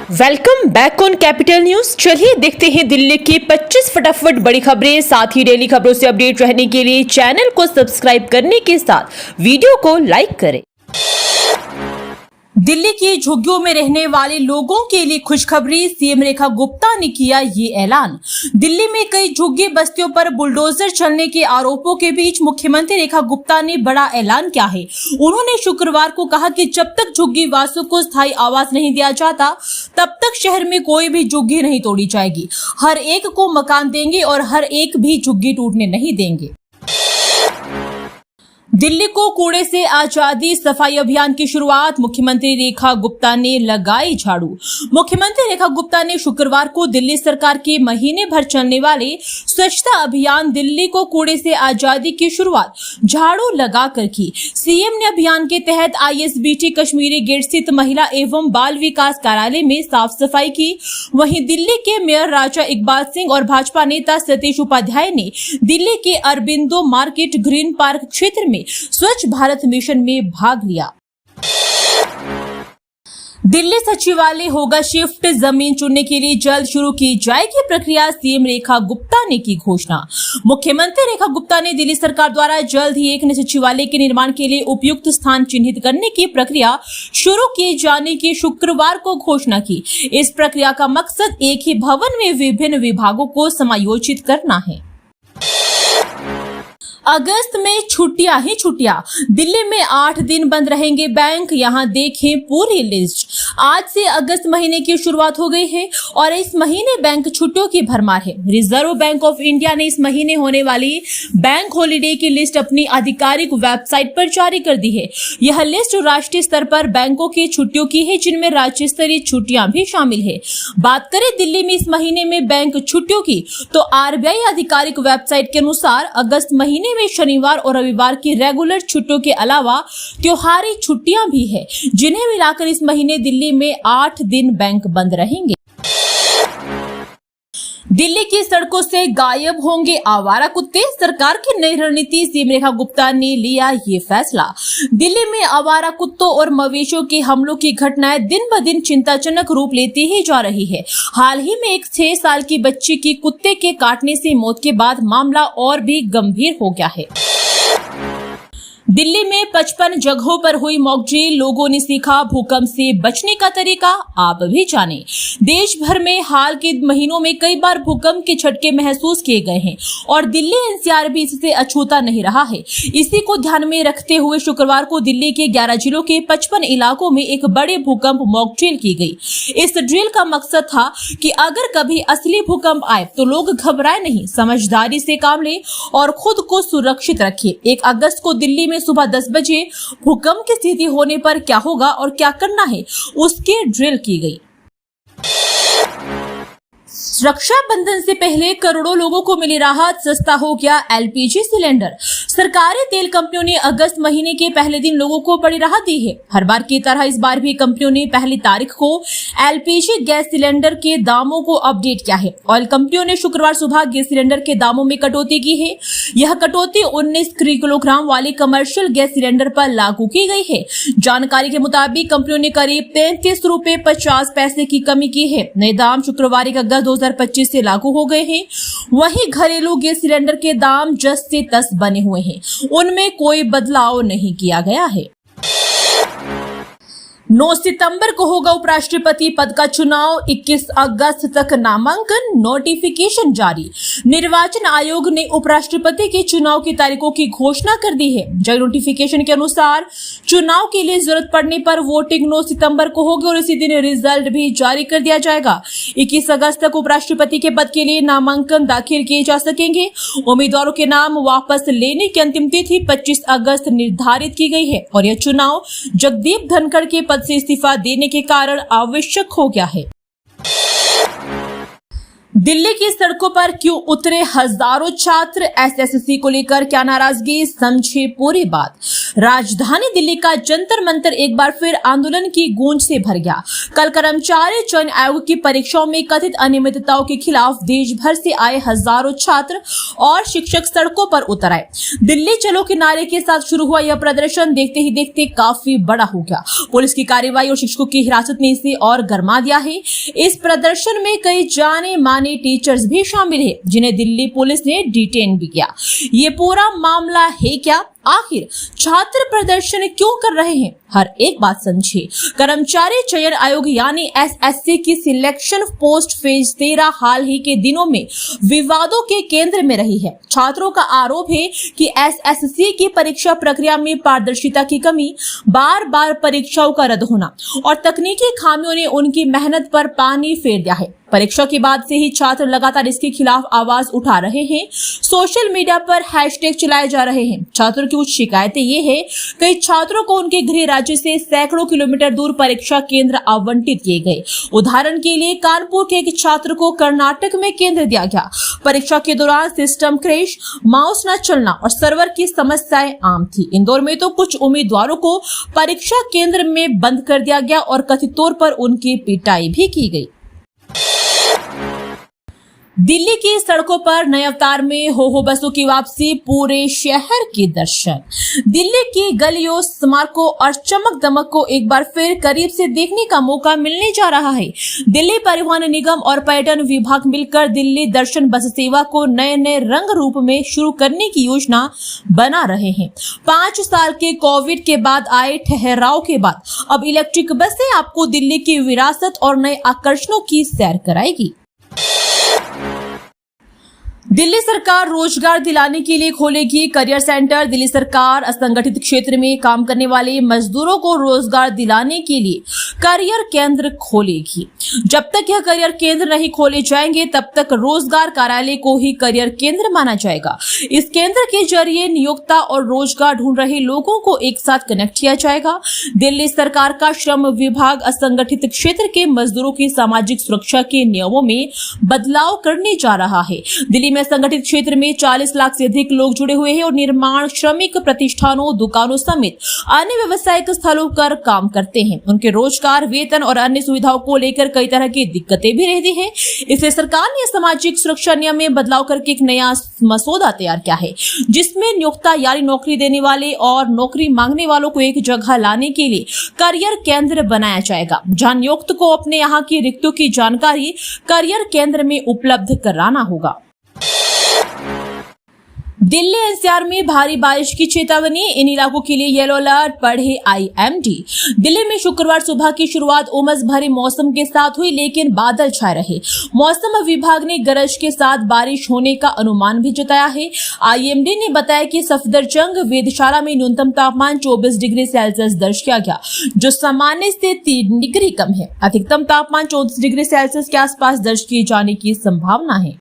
Welcome back on capital news. चलिए देखते हैं दिल्ली की 25 फटाफट बड़ी खबरें। साथ ही डेली खबरों से अपडेट रहने के लिए चैनल को सब्सक्राइब करने के साथ वीडियो को लाइक करें। दिल्ली की झुग्गियों में रहने वाले लोगों के लिए खुशखबरी। सीएम रेखा गुप्ता ने किया ये ऐलान। दिल्ली में कई झुग्गी बस्तियों पर बुलडोजर चलने के आरोपों के बीच मुख्यमंत्री रेखा गुप्ता ने बड़ा ऐलान किया है। उन्होंने शुक्रवार को कहा कि जब तक झुग्गी वासियों को स्थायी आवास नहीं दिया जाता तब तक शहर में कोई भी झुग्गी नहीं तोड़ी जाएगी। हर एक को मकान देंगे और हर एक भी झुग्गी टूटने नहीं देंगे। दिल्ली को कूड़े से आजादी सफाई अभियान की शुरुआत। मुख्यमंत्री रेखा गुप्ता ने लगाई झाड़ू। मुख्यमंत्री रेखा गुप्ता ने शुक्रवार को दिल्ली सरकार के महीने भर चलने वाले स्वच्छता अभियान दिल्ली को कूड़े से आजादी की शुरुआत झाड़ू लगाकर की। सीएम ने अभियान के तहत आईएसबीटी कश्मीरी गेट स्थित महिला एवं बाल विकास कार्यालय में साफ सफाई की। वहीं दिल्ली के मेयर राजा इकबाल सिंह और भाजपा नेता सतीश उपाध्याय ने दिल्ली के अरबिंदो मार्केट ग्रीन पार्क क्षेत्र में स्वच्छ भारत मिशन में भाग लिया। दिल्ली सचिवालय होगा शिफ्ट। जमीन चुनने के लिए जल्द शुरू की जाएगी प्रक्रिया। सीएम रेखा गुप्ता ने की घोषणा। मुख्यमंत्री रेखा गुप्ता ने दिल्ली सरकार द्वारा जल्द ही एक नए सचिवालय के निर्माण के लिए उपयुक्त स्थान चिन्हित करने की प्रक्रिया शुरू किए जाने की शुक्रवार को घोषणा की। इस प्रक्रिया का मकसद एक ही भवन में विभिन्न विभागों को समायोजित करना है। अगस्त में छुट्टियां ही छुट्टियां। दिल्ली में 8 दिन बंद रहेंगे बैंक। यहां देखें पूरी लिस्ट। आज से अगस्त महीने की शुरुआत हो गई है और इस महीने बैंक छुट्टियों की भरमार है। रिजर्व बैंक ऑफ इंडिया ने इस महीने होने वाली बैंक हॉलिडे की लिस्ट अपनी आधिकारिक वेबसाइट पर जारी कर दी है। यह लिस्ट राष्ट्रीय स्तर पर बैंकों की छुट्टियों की है, जिनमें राज्य स्तरीय छुट्टियां भी शामिल है। बात करें दिल्ली में इस महीने में बैंक छुट्टियों की, तो आरबीआई आधिकारिक वेबसाइट के अनुसार अगस्त महीने में शनिवार और रविवार की रेगुलर छुट्टियों के अलावा त्योहारी छुट्टियां भी है, जिन्हें मिलाकर इस महीने दिल्ली में 8 दिन बैंक बंद रहेंगे। दिल्ली की सड़कों से गायब होंगे आवारा कुत्ते। सरकार की नई रणनीति। सीएम रेखा गुप्ता ने लिया ये फैसला। दिल्ली में आवारा कुत्तों और मवेशियों के हमलों की घटनाएं दिन ब दिन चिंताजनक रूप लेती ही जा रही है। हाल ही में एक 6 साल की बच्ची की कुत्ते के काटने से मौत के बाद मामला और भी गंभीर हो गया है। दिल्ली में 55 जगहों पर हुई मॉकड्रिल। लोगों ने सीखा भूकंप से बचने का तरीका। आप भी जानें। देश भर में हाल के महीनों में कई बार भूकंप के झटके महसूस किए गए हैं और दिल्ली एनसीआर भी इससे अछूता नहीं रहा है। इसी को ध्यान में रखते हुए शुक्रवार को दिल्ली के 11 जिलों के 55 इलाकों में एक बड़े भूकंप मॉकड्रिल की गई। इस ड्रिल का मकसद था कि अगर कभी असली भूकंप आए तो लोग घबराए नहीं, समझदारी से काम लें और खुद को सुरक्षित रखें। 1 अगस्त को दिल्ली में सुबह 10 बजे भूकंप की स्थिति होने पर क्या होगा और क्या करना है, उसकी ड्रिल की गई। रक्षाबंधन से पहले करोड़ों लोगों को मिली राहत। सस्ता हो गया एलपीजी सिलेंडर। सरकारी तेल कंपनियों ने अगस्त महीने के पहले दिन लोगों को बड़ी राहत दी है। हर बार की तरह इस बार भी कंपनियों ने पहली तारीख को एलपीजी गैस सिलेंडर के दामों को अपडेट किया है। ऑयल कंपनियों ने शुक्रवार सुबह गैस सिलेंडर के दामों में कटौती की है। यह कटौती 19 किलोग्राम वाले कमर्शियल गैस सिलेंडर पर लागू की गई है। जानकारी के मुताबिक कंपनियों ने करीब 33 रुपए 50 पैसे की कमी की है। नए दाम शुक्रवार 1 अगस्त 2025 से लागू हो गए हैं। वहीं घरेलू गैस सिलेंडर के दाम जस से तस बने हुए हैं, उनमें कोई बदलाव नहीं किया गया है। 9 सितंबर को होगा उपराष्ट्रपति पद का चुनाव। 21 अगस्त तक नामांकन। नोटिफिकेशन जारी। निर्वाचन आयोग ने उपराष्ट्रपति के चुनाव की तारीखों की घोषणा कर दी है। जारी नोटिफिकेशन के अनुसार चुनाव के लिए जरूरत पड़ने पर वोटिंग 9 सितंबर को होगी और इसी दिन रिजल्ट भी जारी कर दिया जाएगा। 21 अगस्त तक उपराष्ट्रपति के पद के लिए नामांकन दाखिल किए जा सकेंगे। उम्मीदवारों के नाम वापस लेने की अंतिम तिथि 25 अगस्त निर्धारित की गई है और यह चुनाव जगदीप धनखड़ के पद से इस्तीफा देने के कारण आवश्यक हो गया है। दिल्ली की सड़कों पर क्यों उतरे हजारों छात्र, एसएससी को लेकर क्या नाराजगी, समझे पूरी बात। राजधानी दिल्ली का जंतर मंतर एक बार फिर आंदोलन की गूंज से भर गया। कल कर्मचारी चयन आयोग की परीक्षाओं में कथित अनियमितताओं के खिलाफ देश भर से आए हजारों छात्र और शिक्षक सड़कों पर उतर आए। दिल्ली चलो के नारे के साथ शुरू हुआ यह प्रदर्शन देखते ही देखते काफी बड़ा हो गया। पुलिस की कार्रवाई और शिक्षकों की हिरासत ने इसे और गर्मा दिया है। इस प्रदर्शन में कई जाने माने टीचर्स भी शामिल है, जिन्हें दिल्ली पुलिस ने डिटेन भी किया। ये पूरा मामला है क्या? आखिर छात्र प्रदर्शन क्यों कर रहे हैं? हर एक बात समझिए। कर्मचारी चयन आयोग यानी एसएससी की सिलेक्शन पोस्ट फेज 13 हाल ही के दिनों में विवादों के केंद्र में रही है। छात्रों का आरोप है कि एसएससी की परीक्षा प्रक्रिया में पारदर्शिता की कमी, बार बार परीक्षाओं का रद्द होना और तकनीकी खामियों ने उनकी मेहनत पर पानी फेर दिया है। परीक्षा के बाद से ही छात्र लगातार इसके खिलाफ आवाज उठा रहे हैं। सोशल मीडिया पर हैशटैग चलाए जा रहे हैं। छात्रों की कुछ शिकायतें ये है, कई छात्रों को उनके गृह राज्य से सैकड़ों किलोमीटर दूर परीक्षा केंद्र आवंटित किए गए। उदाहरण के लिए कानपुर के एक छात्र को कर्नाटक में केंद्र दिया गया। परीक्षा के दौरान सिस्टम क्रैश, माउस न चलना और सर्वर की समस्याएं आम थी। इंदौर में तो कुछ उम्मीदवारों को परीक्षा केंद्र में बंद कर दिया गया और कथित तौर पर उनकी पिटाई भी की गई। दिल्ली की सड़कों पर नए अवतार में हो बसों की वापसी, पूरे शहर के दर्शन। दिल्ली की गलियों, स्मारकों और चमक दमक को एक बार फिर करीब से देखने का मौका मिलने जा रहा है। दिल्ली परिवहन निगम और पर्यटन विभाग मिलकर दिल्ली दर्शन बस सेवा को नए नए रंग रूप में शुरू करने की योजना बना रहे हैं। 5 साल के कोविड के बाद आए ठहराव के बाद अब इलेक्ट्रिक बसें आपको दिल्ली की विरासत और नए आकर्षणों की सैर कराएगी। दिल्ली सरकार रोजगार दिलाने के लिए खोलेगी करियर सेंटर। दिल्ली सरकार असंगठित क्षेत्र में काम करने वाले मजदूरों को रोजगार दिलाने के लिए करियर केंद्र खोलेगी। जब तक यह करियर केंद्र नहीं खोले जाएंगे तब तक रोजगार कार्यालय को ही करियर केंद्र माना जाएगा। इस केंद्र के जरिए नियोक्ता और रोजगार ढूंढ रहे लोगों को एक साथ कनेक्ट किया जाएगा। दिल्ली सरकार का श्रम विभाग असंगठित क्षेत्र के मजदूरों की सामाजिक सुरक्षा के नियमों में बदलाव करने जा रहा है। दिल्ली में संगठित क्षेत्र में 40 लाख से अधिक लोग जुड़े हुए हैं और निर्माण श्रमिक प्रतिष्ठानों, दुकानों समेत अन्य व्यावसायिक स्थलों पर काम करते हैं। उनके रोजगार, वेतन और अन्य सुविधाओं को लेकर कई तरह की दिक्कतें भी रहती है। इसलिए सरकार ने सामाजिक सुरक्षा नियम में बदलाव करके एक नया मसौदा तैयार किया है, जिसमें नियोक्ता यानी नौकरी देने वाले और नौकरी मांगने वालों को एक जगह लाने के लिए करियर केंद्र बनाया जाएगा, जहां नियोक्त को अपने यहाँ की रिक्तियों की जानकारी करियर केंद्र में उपलब्ध कराना होगा। दिल्ली एनसीआर में भारी बारिश की चेतावनी, इन इलाकों के लिए येलो अलर्ट, पढ़े आईएमडी। दिल्ली में शुक्रवार सुबह की शुरुआत उमस भरे मौसम के साथ हुई, लेकिन बादल छाए रहे। मौसम विभाग ने गरज के साथ बारिश होने का अनुमान भी जताया है। आईएमडी ने बताया कि सफदरजंग वेधशाला में न्यूनतम तापमान 24 डिग्री सेल्सियस दर्ज किया गया, जो सामान्य से 3 डिग्री कम है। अधिकतम तापमान 34 डिग्री सेल्सियस के आसपास दर्ज किए जाने की संभावना है।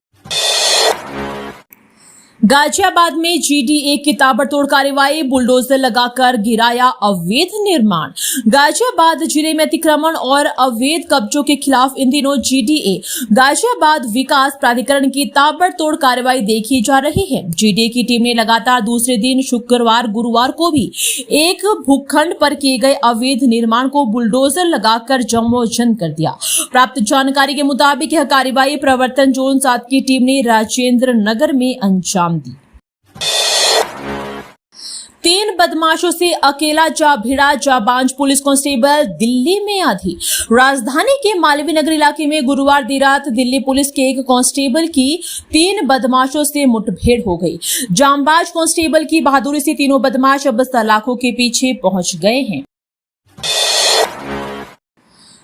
गाजियाबाद में जीडीए की ताबड़तोड़ कार्रवाई, बुलडोजर लगाकर गिराया अवैध निर्माण। गाजियाबाद जिले में अतिक्रमण और अवैध कब्जों के खिलाफ इन दिनों जीडीए गाजियाबाद विकास प्राधिकरण की ताबड़तोड़ कार्रवाई देखी जा रही है। जीडीए की टीम ने लगातार दूसरे दिन शुक्रवार, गुरुवार को भी एक भूखंड पर किए गए अवैध निर्माण को बुलडोजर लगाकर जमोजन कर दिया। प्राप्त जानकारी के मुताबिक यह कार्रवाई प्रवर्तन जोन 7 की टीम ने राजेंद्र नगर में अंजाम दी। 3 बदमाशों से अकेला जा भिड़ा जाबांज पुलिस कांस्टेबल, दिल्ली में आधी। राजधानी के मालवीय नगर इलाके में गुरुवार देर रात दिल्ली पुलिस के एक कांस्टेबल की 3 बदमाशों से मुठभेड़ हो गई। जांबाज कांस्टेबल की बहादुरी से तीनों बदमाश अब सलाखों के पीछे पहुंच गए हैं।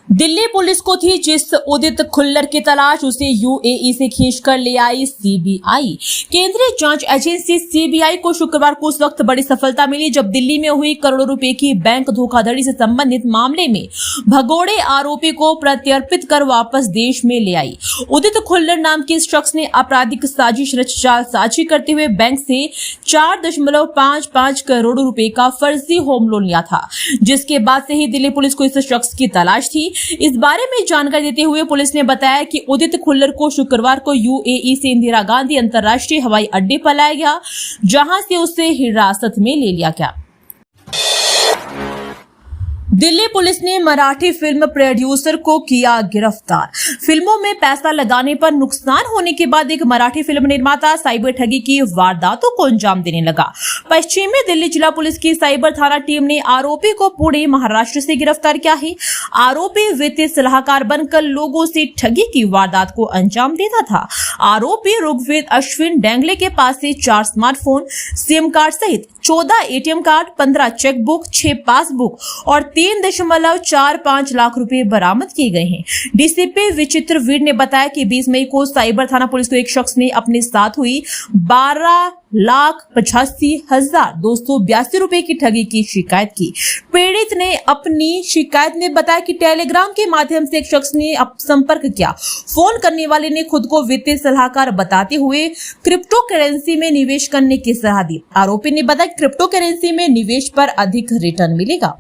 दिल्ली पुलिस को थी जिस उदित खुल्लर की तलाश, उसे यूएई से खींचकर ले आई सीबीआई। केंद्रीय जांच एजेंसी सीबीआई को शुक्रवार को उस वक्त बड़ी सफलता मिली जब दिल्ली में हुई करोड़ों रुपए की बैंक धोखाधड़ी से संबंधित मामले में भगोड़े आरोपी को प्रत्यर्पित कर वापस देश में ले आई। उदित खुल्लर नाम के इस शख्स ने आपराधिक साजिश रच जालसाजी करते हुए बैंक से 4.55 करोड़ रुपए का फर्जी होम लोन लिया था, जिसके बाद से ही दिल्ली पुलिस को इस शख्स की तलाश थी। इस बारे में जानकारी देते हुए पुलिस ने बताया कि उदित खुल्लर को शुक्रवार को यूएई से इंदिरा गांधी अंतर्राष्ट्रीय हवाई अड्डे पर लाया गया, जहां से उसे हिरासत में ले लिया गया। दिल्ली पुलिस ने मराठी फिल्म प्रोड्यूसर को किया गिरफ्तार। फिल्मों में पैसा लगाने पर नुकसान होने के बाद एक मराठी फिल्म निर्माता साइबर ठगी की वारदातों को अंजाम देने लगा। पश्चिमी दिल्ली जिला पुलिस की साइबर थाना टीम ने आरोपी को पुणे महाराष्ट्र से गिरफ्तार किया है। आरोपी वित्तीय सलाहकार बनकर लोगों से ठगी की वारदात को अंजाम देता था। आरोपी ऋग्वेद अश्विन डेंगले के पास से 4 स्मार्टफोन, सिम कार्ड सहित 14 एटीएम कार्ड, 15 चेकबुक, 6 पासबुक और 3.45 लाख रुपए बरामद किए गए हैं। डीसीपी विचित्र वीर ने बताया कि 20 मई को साइबर थाना पुलिस को एक शख्स ने अपने साथ हुई 12,85,282 रुपए की ठगी की शिकायत की। पीड़ित ने अपनी शिकायत में बताया कि टेलीग्राम के माध्यम से एक शख्स ने संपर्क किया। फोन करने वाले ने खुद को वित्तीय सलाहकार बताते हुए क्रिप्टो करेंसी में निवेश करने की सलाह दी। आरोपी ने बताया कि क्रिप्टो करेंसी में निवेश पर अधिक रिटर्न मिलेगा।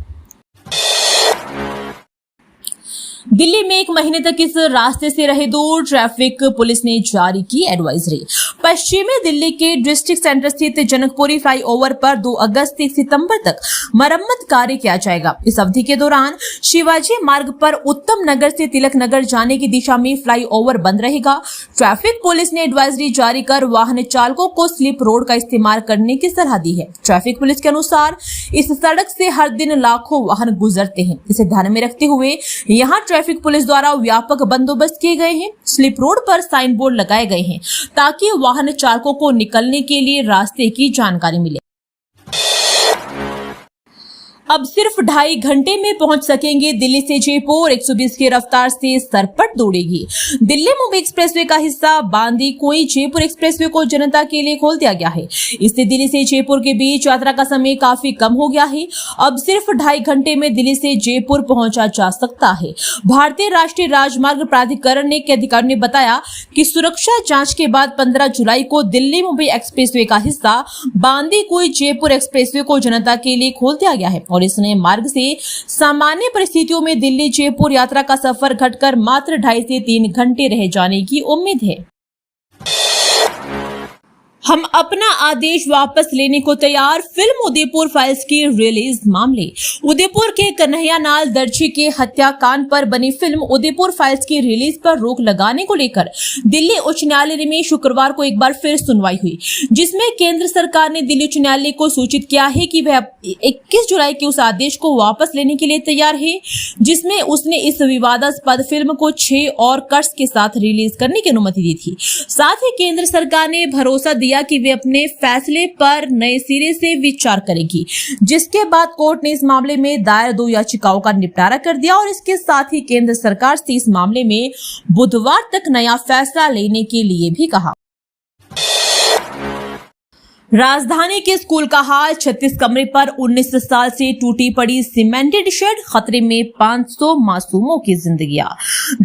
दिल्ली में 1 महीने तक इस रास्ते से रहे दूर, ट्रैफिक पुलिस ने जारी की एडवाइजरी। पश्चिमी दिल्ली के डिस्ट्रिक्ट सेंटर स्थित जनकपुरी फ्लाईओवर पर 2 अगस्त से 1 सितंबर तक मरम्मत कार्य किया जाएगा। इस अवधि के दौरान शिवाजी मार्ग पर उत्तम नगर से तिलक नगर जाने की दिशा में फ्लाईओवर बंद रहेगा। ट्रैफिक पुलिस ने एडवाइजरी जारी कर वाहन चालकों को स्लिप रोड का इस्तेमाल करने की सलाह दी है। ट्रैफिक पुलिस के अनुसार इस सड़क से हर दिन लाखों वाहन गुजरते हैं। इसे ध्यान में रखते हुए यहाँ ट्रैफिक पुलिस द्वारा व्यापक बंदोबस्त किए गए हैं। स्लिप रोड पर साइन बोर्ड लगाए गए हैं ताकि वाहन चालकों को निकलने के लिए रास्ते की जानकारी मिले। अब सिर्फ 2.5 घंटे में पहुंच सकेंगे दिल्ली से जयपुर। 120 की रफ्तार से सरपट दौड़ेगी। दिल्ली मुंबई एक्सप्रेसवे का हिस्सा बांदीकुई जयपुर एक्सप्रेसवे को जनता के लिए खोल दिया गया है। इससे दिल्ली से जयपुर के बीच यात्रा का समय काफी कम हो गया है। अब सिर्फ 2.5 घंटे में दिल्ली से जयपुर पहुंचा जा सकता है। भारतीय राष्ट्रीय राजमार्ग प्राधिकरण के अधिकारी ने बताया कि सुरक्षा जांच के बाद 15 जुलाई को दिल्ली मुंबई एक्सप्रेसवे का हिस्सा बांदीकुई जयपुर एक्सप्रेसवे को जनता के लिए खोल दिया गया है और इस नए मार्ग से सामान्य परिस्थितियों में दिल्ली जयपुर यात्रा का सफर घटकर मात्र 2.5 से 3 घंटे रह जाने की उम्मीद है। हम अपना आदेश वापस लेने को तैयार। फिल्म उदयपुर फाइल्स की रिलीज मामले। उदयपुर के कन्हैयालाल दर्जी के हत्याकांड पर बनी फिल्म उदयपुर फाइल्स की रिलीज पर रोक लगाने को लेकर दिल्ली उच्च न्यायालय में शुक्रवार को एक बार फिर सुनवाई हुई, जिसमें केंद्र सरकार ने दिल्ली उच्च न्यायालय को सूचित किया है कि वह 21 जुलाई के उस आदेश को वापस लेने के लिए तैयार है जिसमें उसने इस विवादास्पद फिल्म को 6 और कट्स के साथ रिलीज करने की अनुमति दी थी। साथ ही केंद्र सरकार ने भरोसा दिया कि वे अपने फैसले पर नए सिरे से विचार करेगी, जिसके बाद कोर्ट ने इस मामले में दायर 2 याचिकाओं का निपटारा कर दिया और इसके साथ ही केंद्र सरकार से इस मामले में बुधवार तक नया फैसला लेने के लिए भी कहा। राजधानी के स्कूल का हाल। 36 कमरे पर 19 साल से टूटी पड़ी सीमेंटेड शेड, खतरे में 500 मासूमों की जिंदगियां।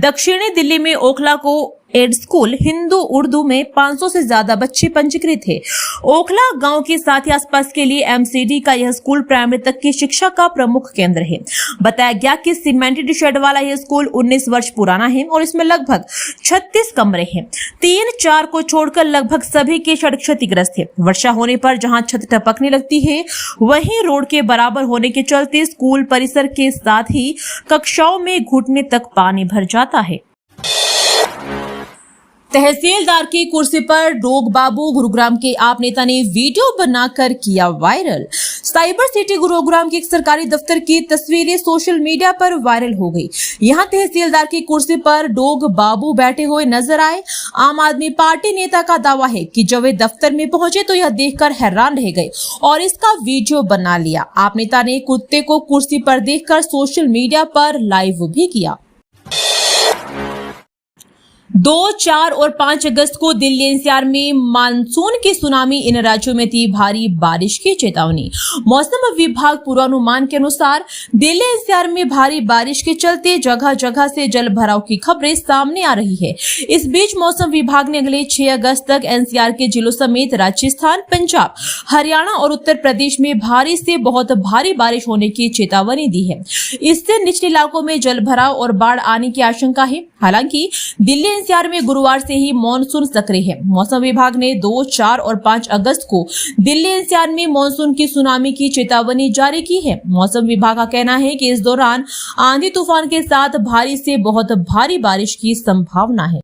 दक्षिणी दिल्ली में ओखला को एड स्कूल हिंदू उर्दू में 500 से ज्यादा बच्चे पंजीकृत थे। ओखला गांव के साथ ही आसपास के लिए एमसीडी का यह स्कूल प्राइमरी तक की शिक्षा का प्रमुख केंद्र है। बताया गया कि सीमेंटेड शेड वाला यह स्कूल 19 वर्ष पुराना है और इसमें लगभग 36 कमरे हैं। 3-4 को छोड़कर लगभग सभी के शेड क्षतिग्रस्त है। वर्षा होने पर जहां छत टपकने लगती है, वहीं रोड के बराबर होने के चलते स्कूल परिसर के साथ ही कक्षाओं में घुटने तक पानी भर जाता है। तहसीलदार की कुर्सी पर डोग बाबू। गुरुग्राम के आप नेता ने वीडियो बनाकर किया वायरल। साइबर सिटी गुरुग्राम के एक सरकारी दफ्तर की तस्वीरें सोशल मीडिया पर वायरल हो गई। यहां तहसीलदार की कुर्सी पर डोग बाबू बैठे हुए नजर आए। आम आदमी पार्टी नेता का दावा है कि जब वे दफ्तर में पहुंचे तो यह देखकर हैरान रह गए और इसका वीडियो बना लिया। आप नेता ने कुत्ते को कुर्सी पर देखकर सोशल मीडिया पर लाइव भी किया। 2, 4 और 5 अगस्त को दिल्ली एनसीआर में मानसून की सुनामी, इन राज्यों में थी भारी बारिश की चेतावनी। मौसम विभाग पूर्वानुमान के अनुसार दिल्ली एनसीआर में भारी बारिश के चलते जगह जगह से जल भराव की खबरें सामने आ रही है। इस बीच मौसम विभाग ने अगले 6 अगस्त तक एनसीआर के जिलों समेत राजस्थान, पंजाब, हरियाणा और उत्तर प्रदेश में भारी से बहुत भारी बारिश होने की चेतावनी दी है। इससे निचले इलाकों में जल भराव और बाढ़ आने की आशंका है। हालांकि दिल्ली एनसीआर में गुरुवार से ही मॉनसून सक्रिय है। मौसम विभाग ने 2, 4 और 5 अगस्त को दिल्ली एनसीआर में मॉनसून की सुनामी की चेतावनी जारी की है। मौसम विभाग का कहना है कि इस दौरान आंधी तूफान के साथ भारी से बहुत भारी बारिश की संभावना है।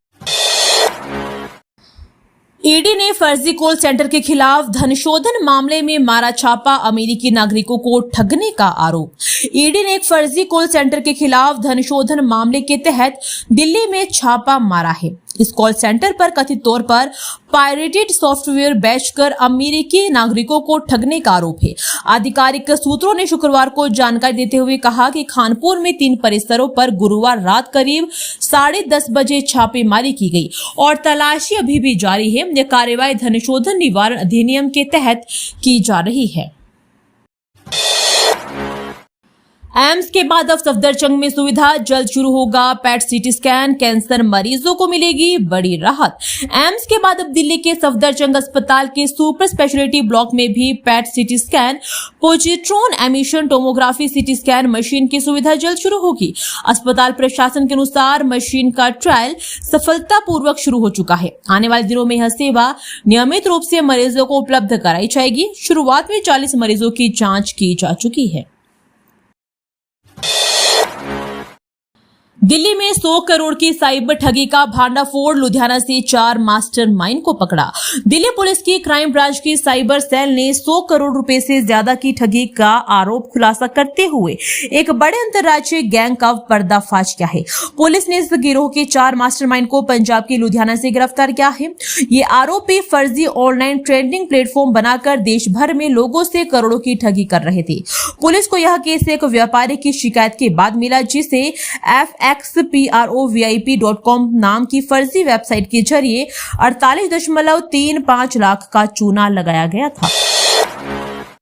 ईडी ने फर्जी कॉल सेंटर के खिलाफ धनशोधन मामले में मारा छापा, अमेरिकी नागरिकों को ठगने का आरोप। ईडी ने एक फर्जी कॉल सेंटर के खिलाफ धनशोधन मामले के तहत दिल्ली में छापा मारा है। इस कॉल सेंटर पर कथित तौर पर पायरेटेड सॉफ्टवेयर बेचकर अमेरिकी नागरिकों को ठगने का आरोप है। आधिकारिक सूत्रों ने शुक्रवार को जानकारी देते हुए कहा कि कानपुर में 3 परिसरों पर गुरुवार रात करीब 10:30 बजे छापेमारी की गई और तलाशी अभी भी जारी है। यह कार्रवाई धनशोधन निवारण अधिनियम के तहत की जा रही है। एम्स के बाद अब सफदरजंग में सुविधा जल्द शुरू होगा। पैट सीटी स्कैन, कैंसर मरीजों को मिलेगी बड़ी राहत। एम्स के बाद अब दिल्ली के सफदरजंग अस्पताल के सुपर स्पेशलिटी ब्लॉक में भी PAT CT scan, positron emission tomography CT scan machine की सुविधा जल्द शुरू होगी। अस्पताल प्रशासन के अनुसार मशीन का ट्रायल सफलतापूर्वक शुरू हो चुका है। आने वाले दिनों में यह सेवा नियमित रूप से मरीजों को उपलब्ध कराई जाएगी। शुरुआत में 40 मरीजों की जाँच की जा चुकी है। दिल्ली में 100 करोड़ की साइबर ठगी का भांडाफोड़, लुधियाना से 4 मास्टरमाइंड को पकड़ा। दिल्ली पुलिस की क्राइम ब्रांच की साइबर सेल ने 100 करोड़ रुपए से ज्यादा की ठगी का आरोप खुलासा करते हुए एक बड़े अंतर्राज्यीय गैंग का पर्दाफाश किया है। पुलिस ने इस गिरोह के 4 मास्टरमाइंड को पंजाब के लुधियाना से गिरफ्तार किया है। ये आरोपी फर्जी ऑनलाइन ट्रेडिंग प्लेटफॉर्म बनाकर देश भर में लोगों से करोड़ों की ठगी कर रहे थे। पुलिस को यह केस एक व्यापारी की शिकायत के बाद मिला, जिसे fxprovip.com नाम की फर्जी वेबसाइट के जरिए 48.35 लाख का चूना लगाया गया था।